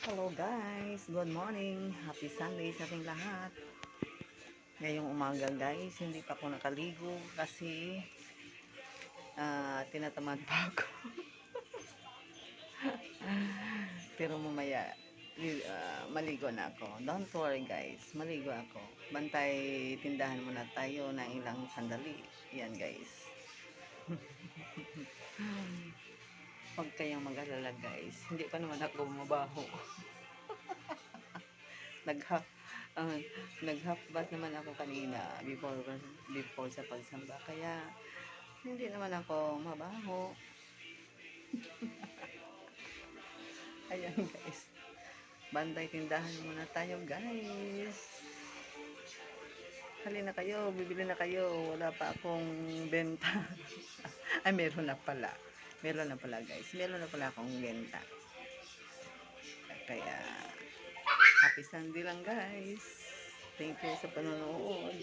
Hello guys, good morning. Happy Sunday sa ating lahat. Ngayong umaga guys, hindi pa ako nakaligo kasi tinatamad pa ako. Pero mamaya maligo na ako. Don't worry guys, maligo ako. Bantay, tindahan muna tayo ng ilang sandali. Yan guys. Huwag kayong mag-alala guys. Hindi pa naman ako mabaho. Nag-half bath naman ako kanina before sa pagsamba, kaya hindi naman ako mabaho. Ayan guys, bantay tindahan muna tayo guys. Halina kayo, bibili na kayo, wala pa akong benta. Ay, meron na pala guys, meron na pala akong benta, kaya happy Sunday lang guys. Thank you sa panonood.